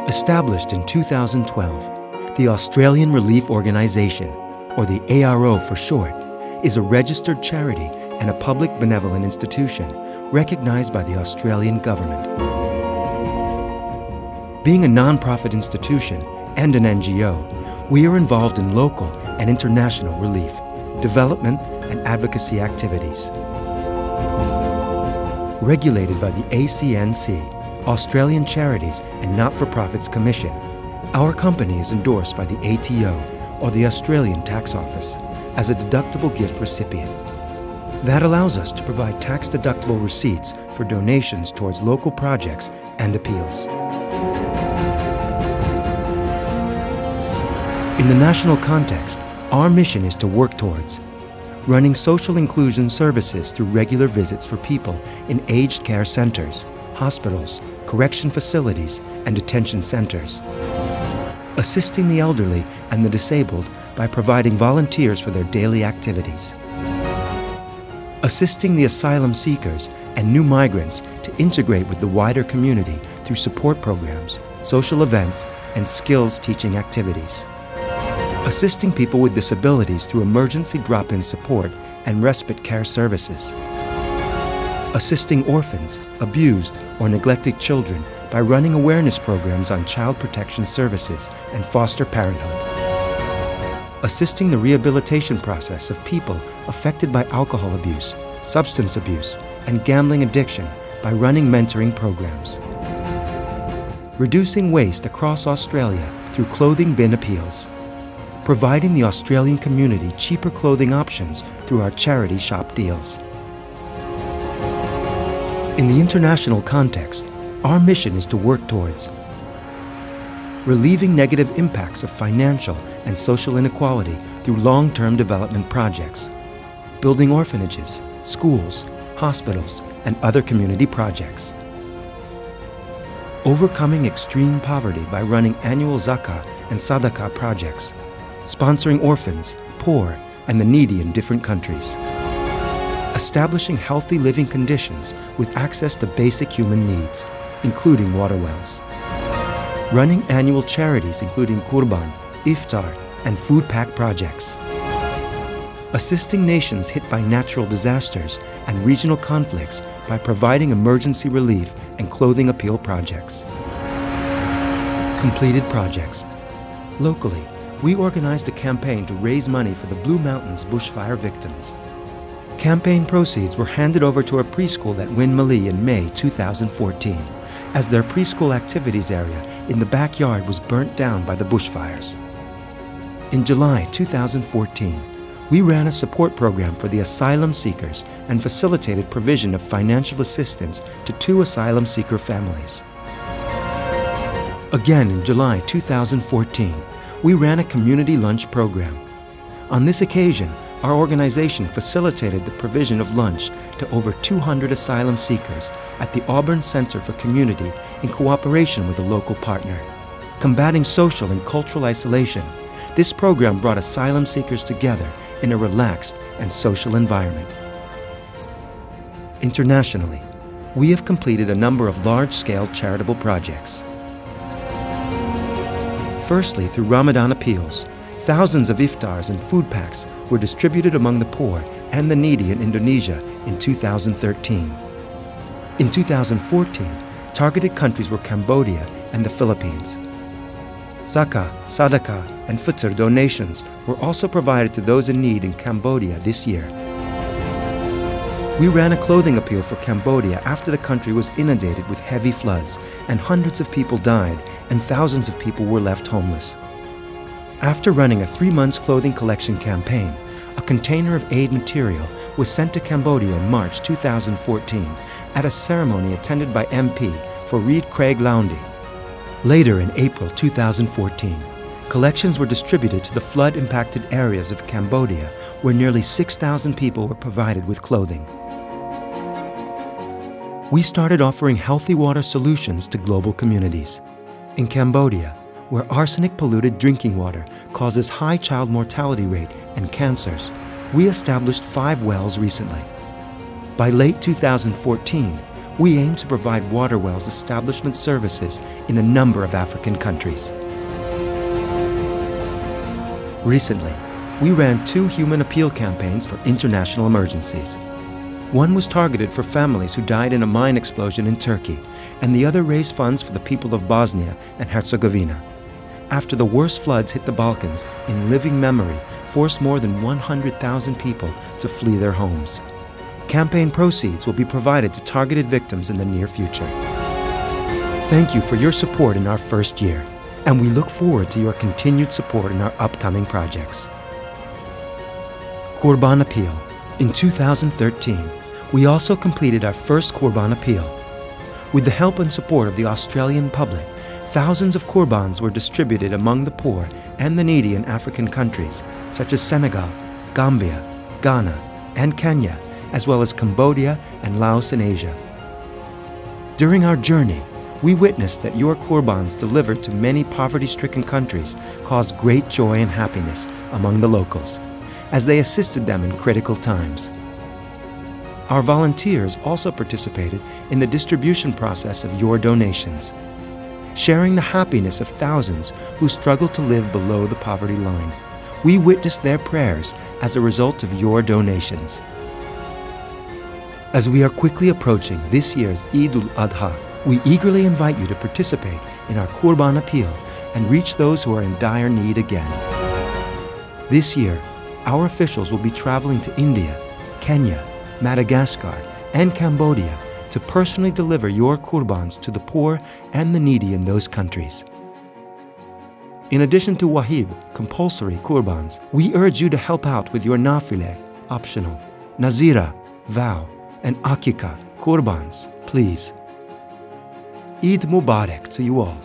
Established in 2012, the Australian Relief Organisation, or the ARO for short, is a registered charity and a public benevolent institution recognized by the Australian government. Being a non-profit institution and an NGO, we are involved in local and international relief, development, and advocacy activities. Regulated by the ACNC, Australian Charities and Not-for-Profits Commission, our company is endorsed by the ATO, or the Australian Tax Office, as a deductible gift recipient. That allows us to provide tax-deductible receipts for donations towards local projects and appeals. In the national context, our mission is to work towards running social inclusion services through regular visits for people in aged care centers, hospitals, correction facilities, and detention centers. Assisting the elderly and the disabled by providing volunteers for their daily activities. Assisting the asylum seekers and new migrants to integrate with the wider community through support programs, social events, and skills teaching activities. Assisting people with disabilities through emergency drop-in support and respite care services. Assisting orphans, abused, or neglected children by running awareness programs on child protection services and foster parenthood. Assisting the rehabilitation process of people affected by alcohol abuse, substance abuse, and gambling addiction by running mentoring programs. Reducing waste across Australia through clothing bin appeals. Providing the Australian community cheaper clothing options through our charity shop deals. In the international context, our mission is to work towards relieving negative impacts of financial and social inequality through long-term development projects, building orphanages, schools, hospitals, and other community projects, overcoming extreme poverty by running annual zakah and sadaqah projects, sponsoring orphans, poor, and the needy in different countries. Establishing healthy living conditions with access to basic human needs, including water wells. Running annual charities including Qurban, Iftar, and food pack projects. Assisting nations hit by natural disasters and regional conflicts by providing emergency relief and clothing appeal projects. Completed projects. Locally, we organized a campaign to raise money for the Blue Mountains bushfire victims. Campaign proceeds were handed over to a preschool at Winmalee in May 2014, as their preschool activities area in the backyard was burnt down by the bushfires. In July 2014, we ran a support program for the asylum seekers and facilitated provision of financial assistance to 2 asylum seeker families. Again in July 2014, we ran a community lunch program. On this occasion, our organization facilitated the provision of lunch to over 200 asylum seekers at the Auburn Center for Community in cooperation with a local partner. Combating social and cultural isolation, this program brought asylum seekers together in a relaxed and social environment. Internationally, we have completed a number of large-scale charitable projects. Firstly, through Ramadan appeals, thousands of iftars and food packs were distributed among the poor and the needy in Indonesia in 2013. In 2014, targeted countries were Cambodia and the Philippines. Zakah, sadaqah, and fitr donations were also provided to those in need in Cambodia this year. We ran a clothing appeal for Cambodia after the country was inundated with heavy floods and hundreds of people died and thousands of people were left homeless. After running a 3-month clothing collection campaign, a container of aid material was sent to Cambodia in March 2014 at a ceremony attended by MP for Reed Craig Laundy. Later in April 2014, collections were distributed to the flood-impacted areas of Cambodia where nearly 6,000 people were provided with clothing. We started offering healthy water solutions to global communities. In Cambodia, where arsenic-polluted drinking water causes high child mortality rate and cancers, we established 5 wells recently. By late 2014, we aim to provide water wells establishment services in a number of African countries. Recently, we ran 2 human appeal campaigns for international emergencies. One was targeted for families who died in a mine explosion in Turkey, and the other raised funds for the people of Bosnia and Herzegovina. After the worst floods hit the Balkans, in living memory, forced more than 100,000 people to flee their homes. Campaign proceeds will be provided to targeted victims in the near future. Thank you for your support in our first year, and we look forward to your continued support in our upcoming projects. Qurban Appeal. In 2013, we also completed our first Qurban Appeal. With the help and support of the Australian public, thousands of Qurbans were distributed among the poor and the needy in African countries, such as Senegal, Gambia, Ghana, and Kenya, as well as Cambodia and Laos in Asia. During our journey, we witnessed that your Qurbans delivered to many poverty-stricken countries caused great joy and happiness among the locals, as they assisted them in critical times. Our volunteers also participated in the distribution process of your donations, sharing the happiness of thousands who struggle to live below the poverty line. We witnessed their prayers as a result of your donations. As we are quickly approaching this year's Eid al-Adha, we eagerly invite you to participate in our Qurban Appeal and reach those who are in dire need again. This year, our officials will be traveling to India, Kenya, Madagascar, and Cambodia to personally deliver your Qurbans to the poor and the needy in those countries. In addition to Wajib, compulsory Qurbans, we urge you to help out with your Nafile, optional, Nazira, vow, and Akika, Qurbans, please. Eid Mubarak to you all.